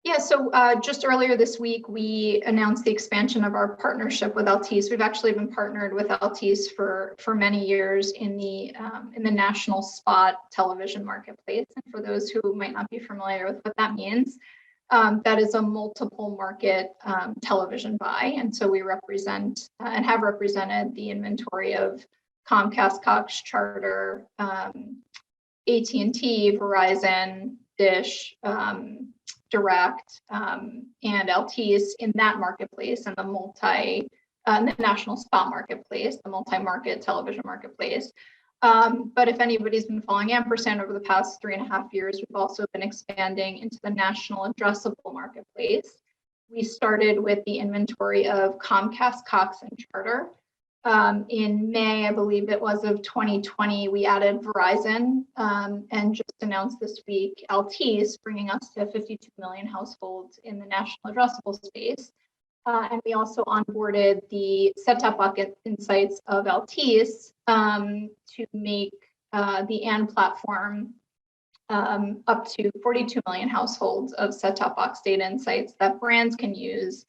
Yeah, so just earlier this week, we announced the expansion of our partnership with Altice. We've actually been partnered with Altice for many years in the national spot television marketplace. And for those who might not be familiar with what that means, that is a multiple market television buy. And so we represent and have represented the inventory of Comcast, Cox, Charter, AT&T, Verizon, Dish, Direct, and Altice in that marketplace, and the national spot marketplace, the multi-market television marketplace. But if anybody's been following Ampersand over the past 3.5 years, we've also been expanding into the national addressable marketplace. We started with the inventory of Comcast, Cox, and Charter. In May, I believe it was, of 2020, we added Verizon, and just announced this week Altice, bringing us to 52 million households in the national addressable space. And we also onboarded the set-top box insights of Altice to make the AND platform up to 42 million households of set-top box data insights that brands can use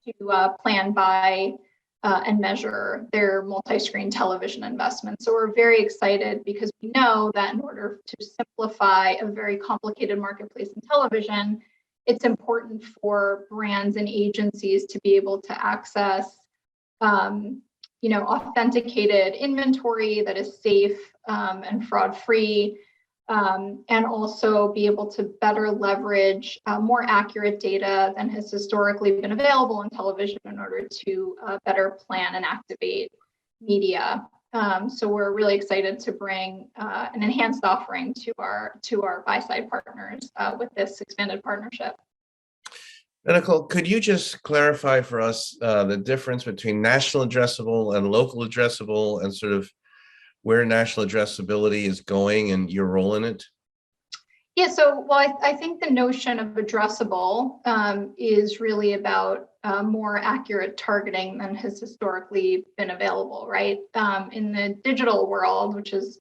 to plan, buy, and measure their multi-screen television investments. So we're very excited because we know that in order to simplify a very complicated marketplace in television, it's important for brands and agencies to be able to access, authenticated inventory that is safe and fraud-free, and also be able to better leverage more accurate data than has historically been available in television in order to better plan and activate media. So we're really excited to bring an enhanced offering to our buy-side partners with this expanded partnership. Nicolle, could you just clarify for us the difference between national addressable and local addressable, and sort of where national addressability is going and your role in it? Yeah, so I think the notion of addressable is really about more accurate targeting than has historically been available, right? In the digital world, which is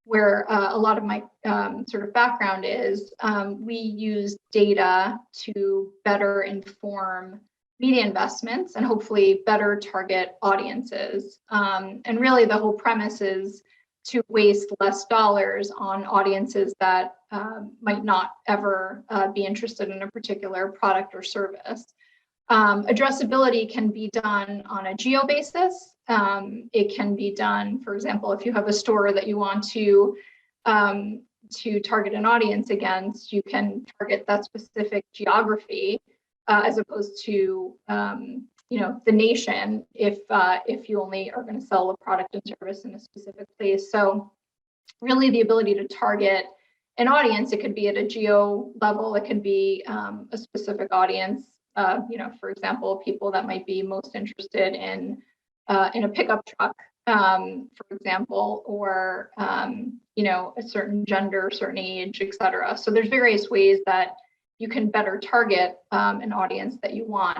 where a lot of my sort of background is, we use data to better inform media investments and hopefully better target audiences. And really the whole premise is to waste less dollars on audiences that might not ever be interested in a particular product or service. Addressability can be done on a geo basis. It can be done, for example, if you have a store that you want to target an audience against, you can target that specific geography as opposed to the nation if you only are going to sell a product and service in a specific place. So really the ability to target an audience, it could be at a geo level, it could be a specific audience, for example, people that might be most interested in a pickup truck, for example, or a certain gender, certain age, et cetera. So there's various ways that you can better target an audience that you want.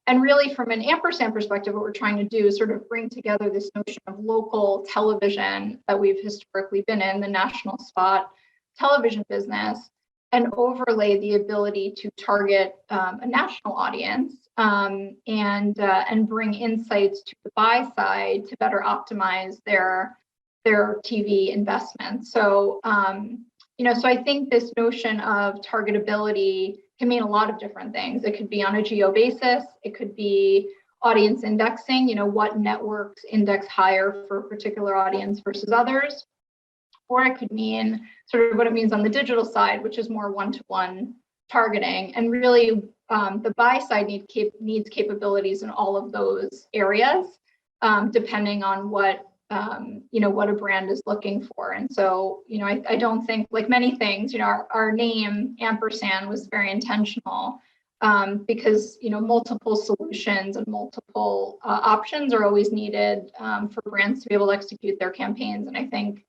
And really from an Ampersand perspective, what we're trying to do is sort of bring together this notion of local television that we've historically been in, the national spot television business, and overlay the ability to target a national audience and bring insights to the buy side to better optimize their TV investments. So, so I think this notion of targetability can mean a lot of different things. It could be on a geo basis. It could be audience indexing, what networks index higher for a particular audience versus others. Or it could mean sort of what it means on the digital side, which is more one-to-one targeting. And really, the buy side needs capabilities in all of those areas, depending on what a brand is looking for. And so, I don't think, like many things, our name Ampersand was very intentional because, multiple solutions and multiple options are always needed for brands to be able to execute their campaigns. And I think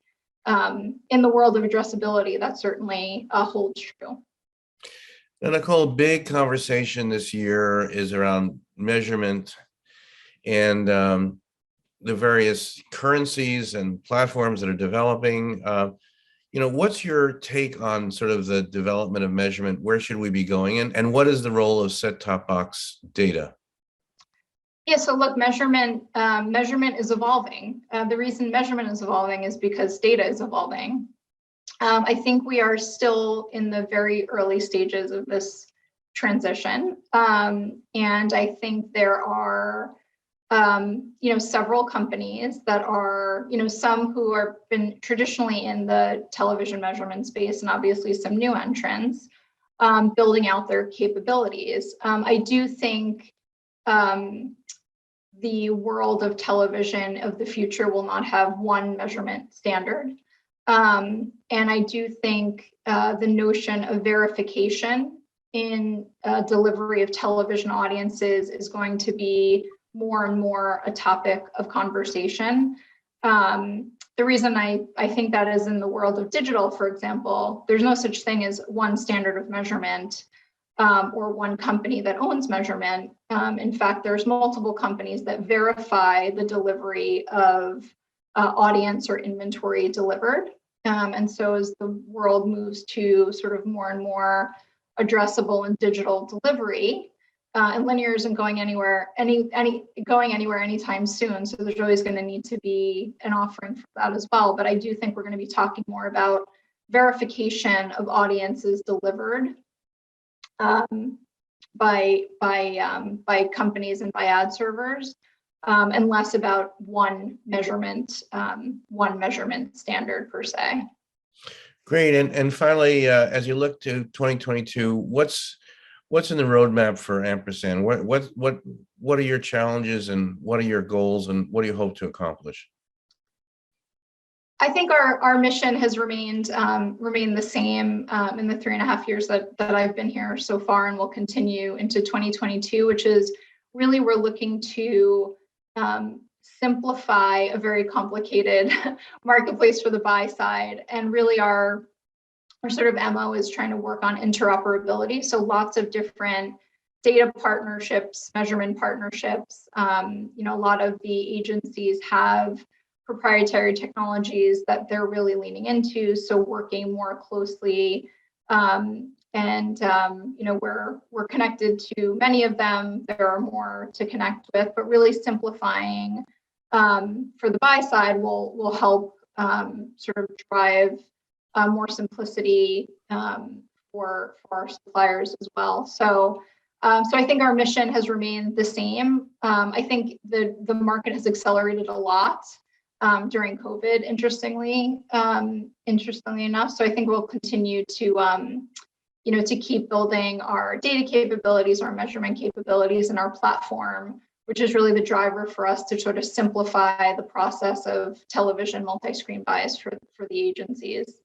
in the world of addressability, that certainly holds true. And Nicolle, big conversation this year is around measurement and the various currencies and platforms that are developing. what's your take on sort of the development of measurement? Where should we be going? And what is the role of set-top box data? Yeah, so look, measurement is evolving. The reason measurement is evolving is because data is evolving. I think we are still in the very early stages of this transition. And I think there are, several companies that are, some who have been traditionally in the television measurement space, and obviously some new entrants building out their capabilities. I do think the world of television of the future will not have one measurement standard. And I do think the notion of verification in delivery of television audiences is going to be more and more a topic of conversation. The reason I think that is in the world of digital, for example, there's no such thing as one standard of measurement or one company that owns measurement. In fact, there's multiple companies that verify the delivery of audience or inventory delivered. And so as the world moves to sort of more and more addressable and digital delivery, and linear isn't going anywhere anytime soon. So there's always going to need to be an offering for that as well. But I do think we're going to be talking more about verification of audiences delivered by companies and by ad servers, and less about one measurement standard per se. Great. And finally, as you look to 2022, what's in the roadmap for Ampersand? What are your challenges and what are your goals and what do you hope to accomplish? I think our mission has remained the same in the 3.5 years that I've been here so far, and will continue into 2022, which is really we're looking to simplify a very complicated marketplace for the buy side, and really our sort of MO is trying to work on interoperability. So lots of different data partnerships, measurement partnerships. A lot of the agencies have proprietary technologies that they're really leaning into. So working more closely, we're connected to many of them. There are more to connect with, but really simplifying for the buy side will help sort of drive more simplicity for our suppliers as well. So I think our mission has remained the same. I think the market has accelerated a lot during COVID, interestingly enough. So I think we'll continue to keep building our data capabilities, our measurement capabilities, and our platform, which is really the driver for us to sort of simplify the process of television multi-screen buys for the agencies.